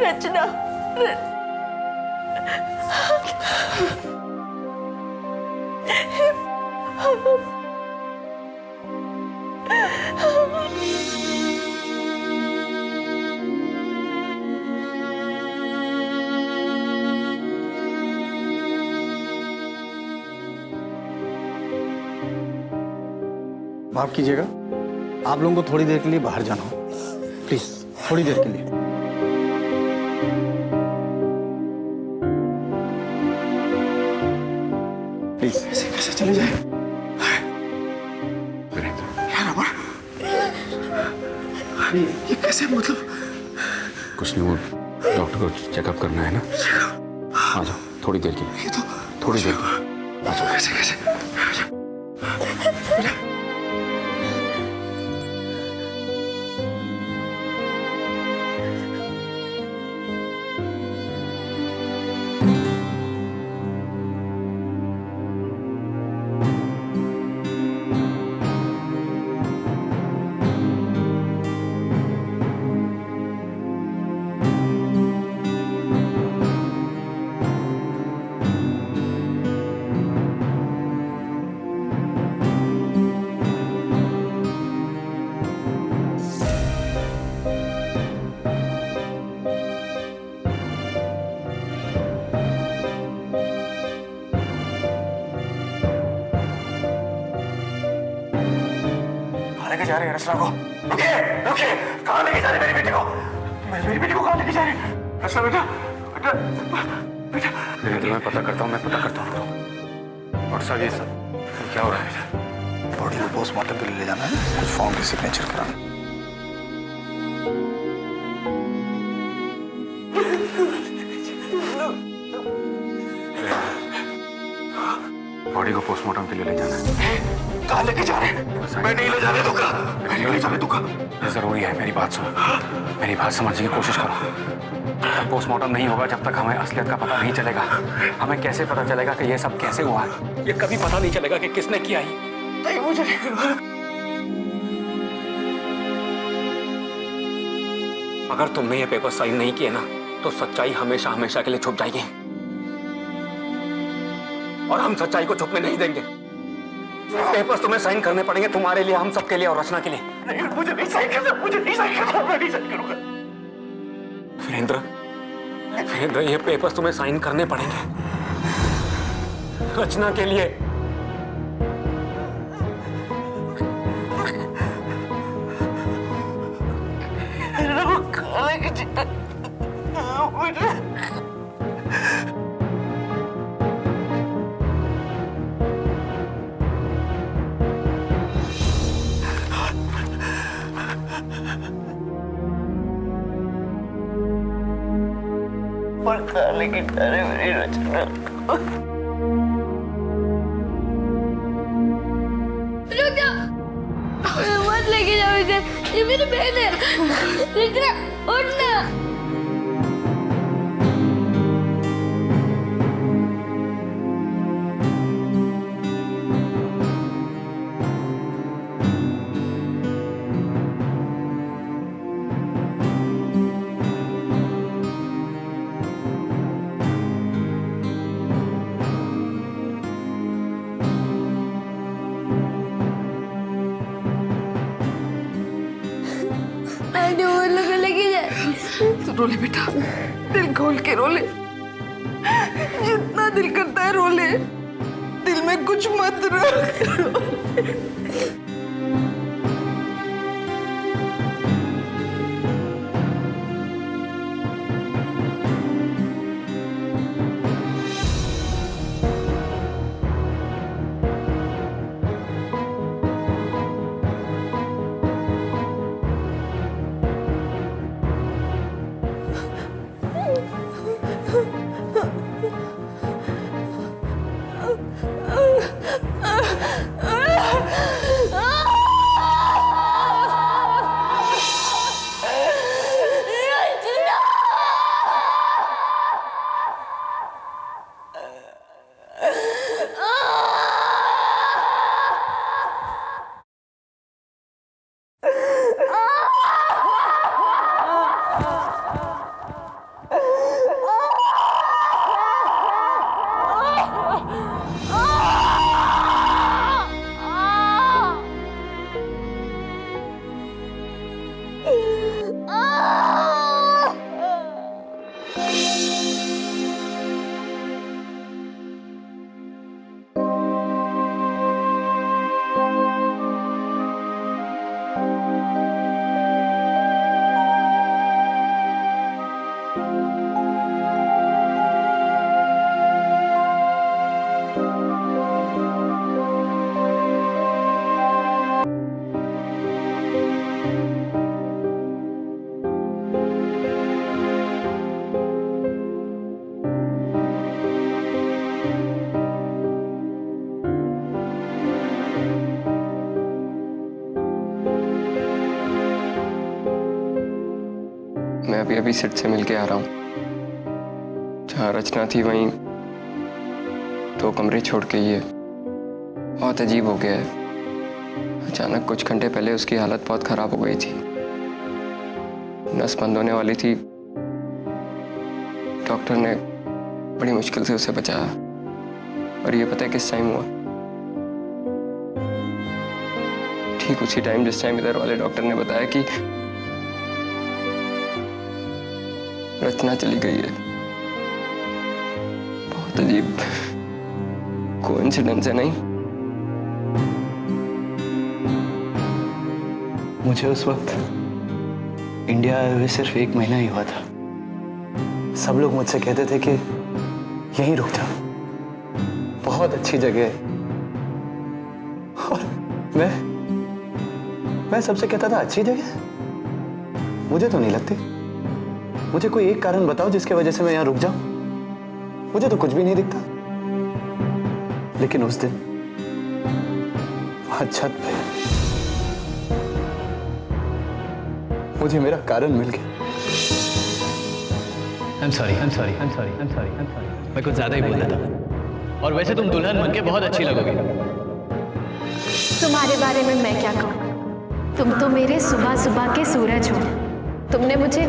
रचना माफ कीजिएगा, आप लोगों को थोड़ी देर के लिए बाहर जाना हो, प्लीज थोड़ी देर के लिए। प्लीज कैसे चले जाए? ये कैसे, मतलब? कुछ नहीं, वो डॉक्टर को चेकअप करना है ना। आ जाओ थोड़ी देर के लिए, थोड़ी देर के लिए आ जाओ। कैसे कैसे? लेके जा रहे हैं रचना को? रुकिए रुकिए, कहाँ लेके जा रहे मेरी बेटी को? मेरी बेटी को कहाँ लेके जा रहे? रचना बेटा, बेटा बेटा। मैं पता करता हूँ, मैं पता करता हूँ। और सब ये सब क्या हो रहा है बेटा? बॉडी को पोस्टमार्टम के लिए ले जाना है, कुछ फॉर्म की सिग्नेचर कराना। बॉडी को पोस्टमार्टम के लिए ले जाना है। कहाँ लेके जा रहे हैं? मैं नहीं ले जाने दूंगा, मैं नहीं ले जाने दूंगा। ये जरूरी है, मेरी बात सुनो, मेरी बात समझने की कोशिश करो। जब तक पोस्टमार्टम नहीं होगा, जब तक हमें असलियत का पता नहीं चलेगा, हमें कैसे पता चलेगा कि ये सब कैसे हुआ है? ये कभी पता नहीं चलेगा कि किसने किया ही। नहीं, मुझे अगर तुमने ये पेपर साइन नहीं किए ना, तो सच्चाई हमेशा हमेशा के लिए छुप जाएगी, और हम सच्चाई को छुपने नहीं देंगे। पेपर्स तुम्हें साइन करने पड़ेंगे, तुम्हारे लिए, हम सबके लिए और रचना के लिए। नहीं, मुझे नहीं साइन करना, मुझे नहीं साइन करना, मैं नहीं साइन करूंगा। वीरेंद्र, ये पेपर्स तुम्हें साइन करने पड़ेंगे रचना के लिए। लेकिन अरे मेरी रचना, रुक जा, मत लेके जाओ इसे, ये मेरी बहन है। रचना उठना। रोले बेटा, दिल खोल के रोले, जितना दिल करता है रोले, दिल में कुछ मत रख। अभी अभी सिट से मिलके आ रहा हूँ। जहाँ रचना थी वहीं 2 कमरे छोड़ के ही है। बहुत अजीब हो गया है। अचानक कुछ घंटे पहले उसकी हालत बहुत खराब हो गई थी। नस बंद होने वाली थी। डॉक्टर ने बड़ी मुश्किल से उसे बचाया। और ये पता है किस टाइम हुआ? ठीक उसी टाइम जिस टाइम इधर वाले डॉक्टर ने बताया कि रचना चली गई है। बहुत अजीब कोइंसिडेंस है, नहीं? मुझे उस वक्त इंडिया आए हुए सिर्फ 1 महीना ही हुआ था। सब लोग मुझसे कहते थे कि यहीं रुक जा, बहुत अच्छी जगह है। और मैं सबसे कहता था अच्छी जगह? मुझे तो नहीं लगती। मुझे कोई एक कारण बताओ जिसके वजह से मैं यहां रुक जाऊं। मुझे तो कुछ भी नहीं दिखता। लेकिन उस दिन वहां छत पे मुझे मेरा कारण मिल गया। I'm sorry. मैं कुछ ज्यादा ही बोल देता। और वैसे तुम दुल्हन बनके बहुत अच्छी लगोगी। तुम्हारे बारे में मैं क्या कहूँ? तुम तो मेरे सुबह सुबह के सूरज हो। तुमने मुझे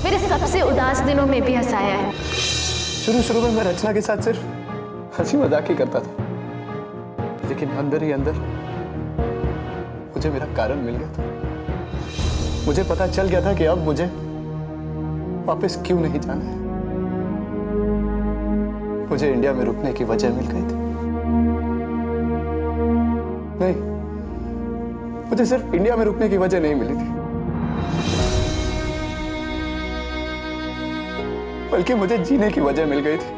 मेरे सबसे उदास दिनों में भी हंसाया है। शुरू में मैं रचना के साथ सिर्फ हंसी मजाक ही करता था, लेकिन अंदर ही अंदर मुझे मेरा कारण मिल गया था। मुझे पता चल गया था कि अब मुझे वापस क्यों नहीं जाना है। मुझे इंडिया में रुकने की वजह मिल गई थी। नहीं, मुझे सिर्फ इंडिया में रुकने की वजह नहीं मिली थी, बल्कि मुझे जीने की वजह मिल गई थी।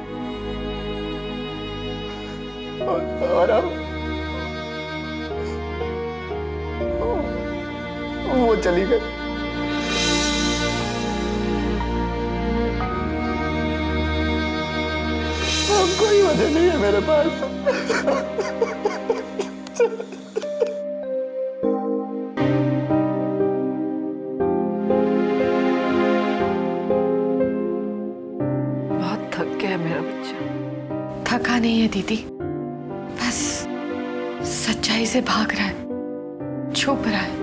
और अब वो चली गई। अब कोई वजह नहीं है मेरे पास। बहुत थक गया है मेरा बच्चा। थका नहीं है दीदी, बस सच्चाई से भाग रहा है, छुप रहा है।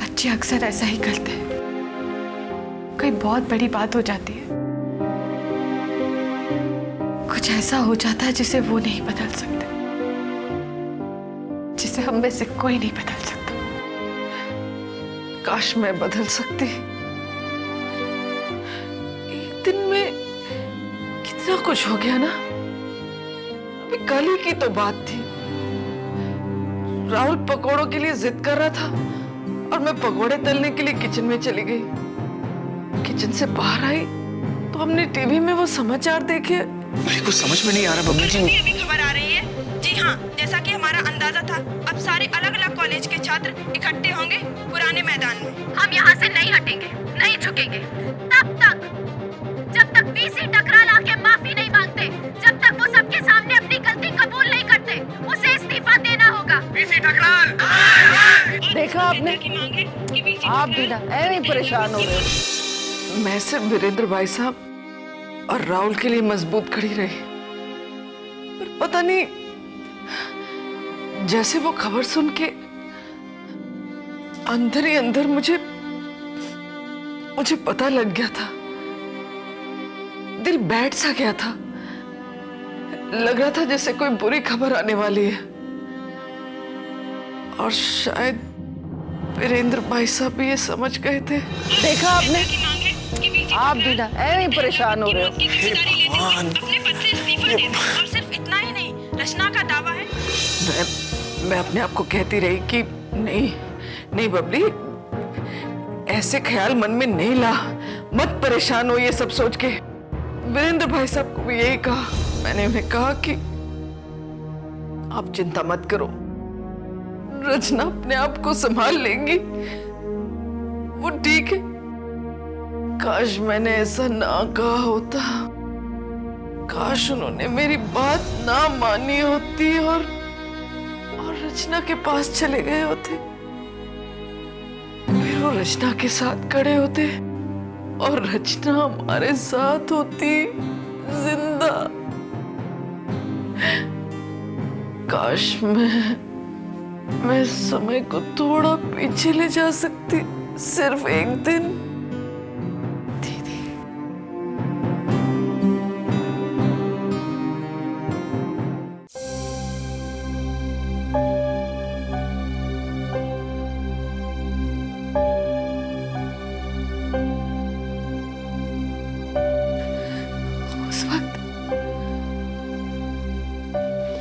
बच्चे अक्सर ऐसा ही करते हैं। कोई बहुत बड़ी बात हो जाती है, कुछ ऐसा हो जाता है जिसे वो नहीं बदल सकते, जिसे हम में से कोई नहीं बदल सकता। काश मैं बदल सकती। एक दिन में कितना कुछ हो गया ना। अभी कल ही की तो बात थी। राहुल पकोड़ों के लिए जिद कर रहा था और मैं पकोड़े तलने के लिए किचन में चली गई। किचन से बाहर आई तो हमने टीवी में वो समाचार देखे। मुझे कुछ समझ में नहीं आ रहा बबली जी। अभी खबर आ रही है। जी हाँ, जैसा कि हमारा अंदाजा था, अब सारे अलग अलग कॉलेज के छात्र इकट्ठे होंगे पुराने मैदान में। हम यहाँ से नहीं हटेंगे, नहीं झुकेंगे तब तक, जब तक वीसी टकराल आके माफी नहीं मांगते, जब तक वो सबके सामने अपनी गलती कबूल नहीं करते। उसे इस्तीफा देना होगा। वीसी टकराल! देखा आपने, आप भी ना ऐसे परेशान हो रहे हो। मैं सिर्फ वीरेंद्र भाई साहब और राहुल के लिए मजबूत खड़ी रही, पर पता नहीं, जैसे वो खबर सुन के अंदर ही अंदर मुझे पता लग गया था। दिल बैठ सा गया था। लग रहा था जैसे कोई बुरी खबर आने वाली है। और शायद वीरेंद्र भाई साहब भी ये समझ गए थे। देखा आपने, आप भी ना ऐसे परेशान हो रहे हो। अपने पद से इस्तीफा देना। और सिर्फ इतना ही नहीं, रचना का दावा है। मैं अपने आप को कहती रही कि नहीं बबली, ऐसे ख्याल मन में नहीं ला, मत परेशान हो ये सब सोच के। वीरेंद्र भाई साहब को भी यही कहा। मैंने उन्हें कहा कि आप चिंता मत करो, रचना अपने आप को संभाल लेंगी, वो ठीक है। काश मैंने ऐसा ना कहा होता, काश उन्होंने मेरी बात ना मानी होती और रचना के पास चले गए होते। फिर वो तो रचना के साथ खड़े होते और रचना हमारे साथ होती जिंदा। काश मैं समय को थोड़ा पीछे ले जा सकती, सिर्फ एक दिन। दीदी,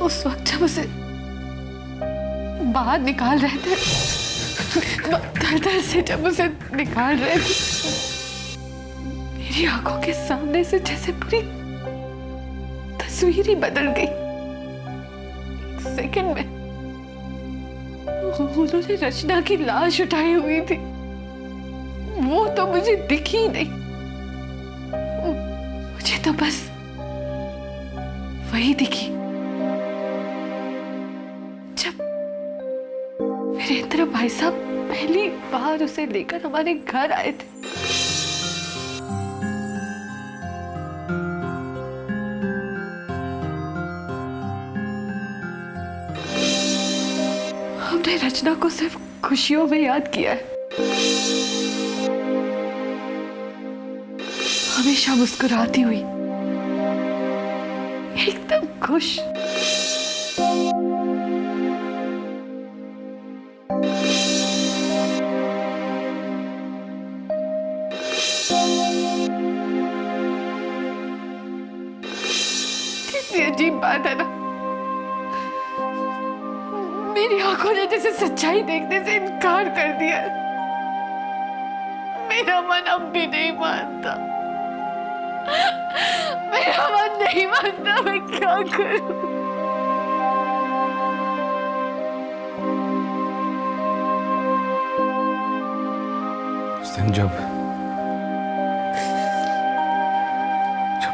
उस वक्त जब उसे बाहर निकाल रहे थे, दर से जब उसे निकाल रहे थे, मेरी आंखों के सामने से जैसे पूरी तस्वीर ही बदल गई। एक सेकंड में उन्होंने रचना की लाश उठाई हुई थी, वो तो मुझे दिखी नहीं। मुझे तो बस वही दिखी जब वीरेंद्र भाई साहब पहली बार उसे लेकर हमारे घर आए थे। हमने रचना को सिर्फ खुशियों में याद किया है, हमेशा मुस्कुराती हुई, एकदम खुश। कैसी अजीब बात है ना, मेरी आंखों ने जैसे सच्चाई देखने से इनकार कर दिया। मेरा मन अब भी नहीं मानता, मेरा मन नहीं मानता। मैं क्या करूं? उस दिन जब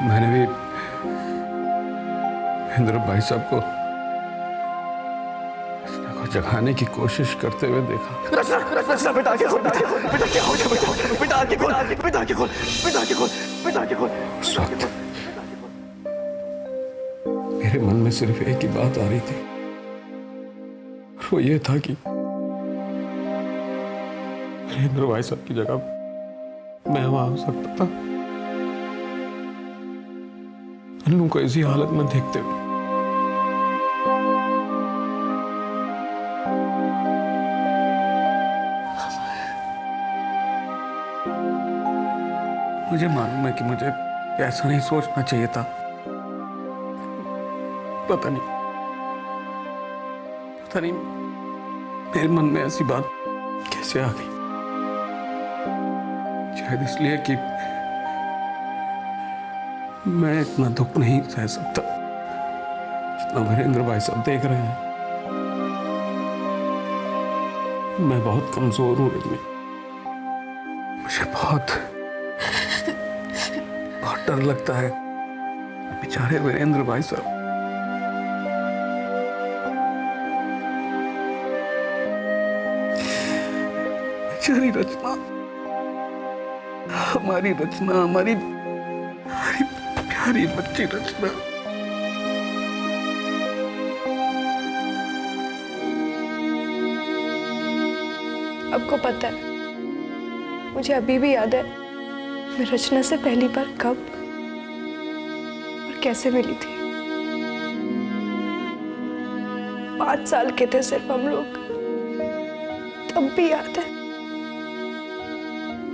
मैंने भी इंद्र भाई साहब को जगाने की कोशिश करते हुए देखा। रचना बेटा आगे खोल, बेटा क्या हो गया बेटा, बेटा आगे खोल, बेटा आगे खोल, बेटा आगे खोल, बेटा आगे खोल। उस वक्त मेरे मन में सिर्फ एक ही बात आ रही थी, वो ये था कि वीरेंद्र भाई साहब की जगह मैं वहां हो सकता था, अन्नू को इसी हालत में देखते हुए। मुझे मालूम है कि मुझे ऐसा नहीं सोचना चाहिए था, पता नहीं मेरे मन में ऐसी बात कैसे आ गई। शायद इसलिए कि मैं इतना दुख नहीं सह सकता जितना वीरेंद्र भाई साहब देख रहे हैं। मैं बहुत कमजोर हूं रजनी, मुझे बहुत डर लगता है बेचारे वीरेंद्र भाई साहब। बेचारी रचना, हमारी रचना, हमारी प्यारी बच्ची रचना। आपको पता है, मुझे अभी भी याद है मैं रचना से पहली बार कब और कैसे मिली थी। 5 साल के थे सिर्फ हम लोग। तब भी याद है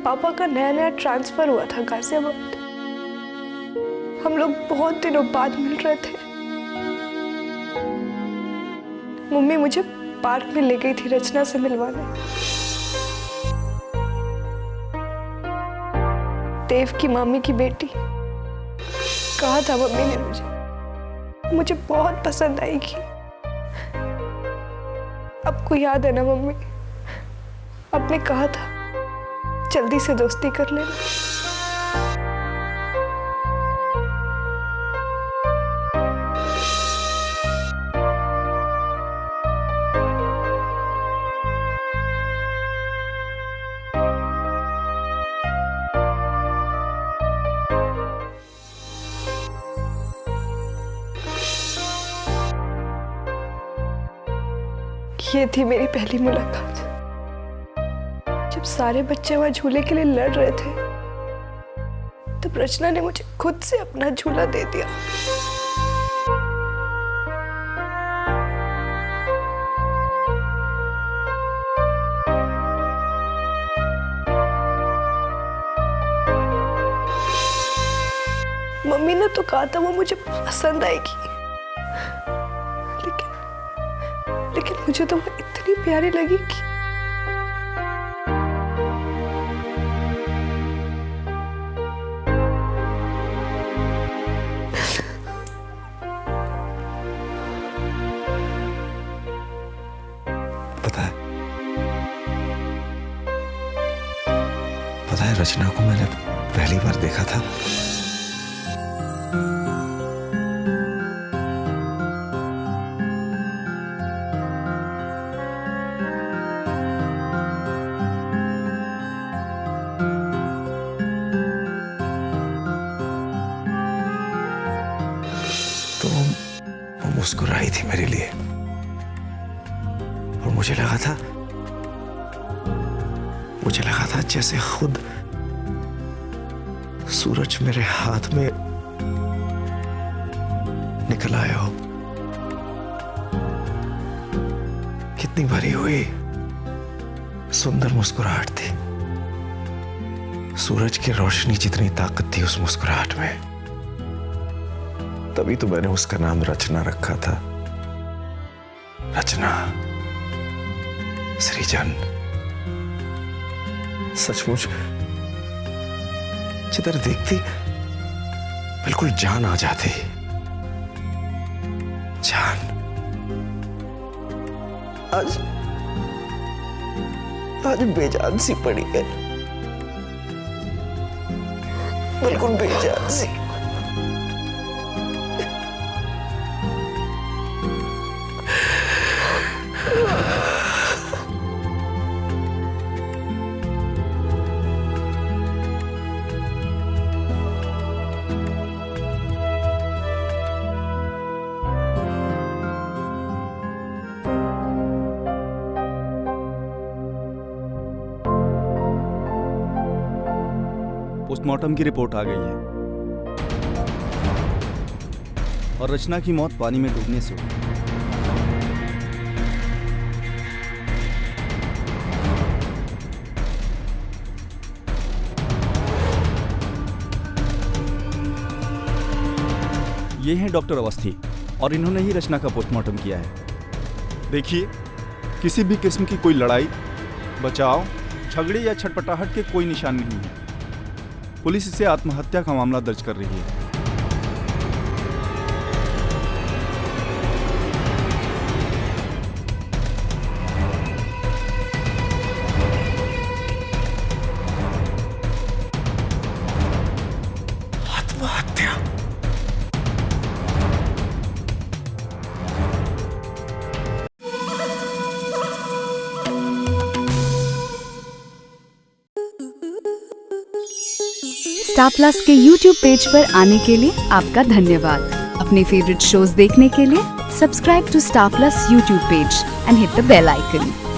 पापा का नया नया ट्रांसफर हुआ था गाजियाबाद। हम लोग बहुत दिनों बाद मिल रहे थे। मम्मी मुझे पार्क में ले गई थी रचना से मिलवाने। देव की मामी की बेटी, कहा था मम्मी ने मुझे बहुत पसंद आएगी। आपको याद है ना मम्मी, आपने कहा था जल्दी से दोस्ती कर लेना। ये थी मेरी पहली मुलाकात, जब सारे बच्चे वहां झूले के लिए लड़ रहे थे, तब रचना ने मुझे खुद से अपना झूला दे दिया। मम्मी ने तो कहा था वो मुझे पसंद आएगी, लेकिन मुझे तो वो इतनी प्यारी लगी कि पता है रचना को मैंने पहली बार देखा था तो वो मुस्कुराई थी मेरे लिए और मुझे लगा था जैसे खुद सूरज मेरे हाथ में निकल आया हो। कितनी भरी हुई सुंदर मुस्कुराहट थी, सूरज की रोशनी जितनी ताकत थी उस मुस्कुराहट में। तभी तो मैंने उसका नाम रचना रखा था। रचना, सृजन। सचमुच जिधर देखती बिल्कुल जान आ जाती। जान आज बेजान सी पड़ी है, बिल्कुल बेजान सी। पोस्टमार्टम की रिपोर्ट आ गई है और रचना की मौत पानी में डूबने से हुई। ये हैं डॉक्टर अवस्थी और इन्होंने ही रचना का पोस्टमार्टम किया है। देखिए, किसी भी किस्म की कोई लड़ाई, बचाव, झगड़े या छटपटाहट के कोई निशान नहीं है। पुलिस इसे आत्महत्या का मामला दर्ज कर रही है। आत्महत्या? स्टार प्लस के YouTube पेज पर आने के लिए आपका धन्यवाद। अपने फेवरेट शोज देखने के लिए subscribe to Star Plus YouTube page and hit the bell icon.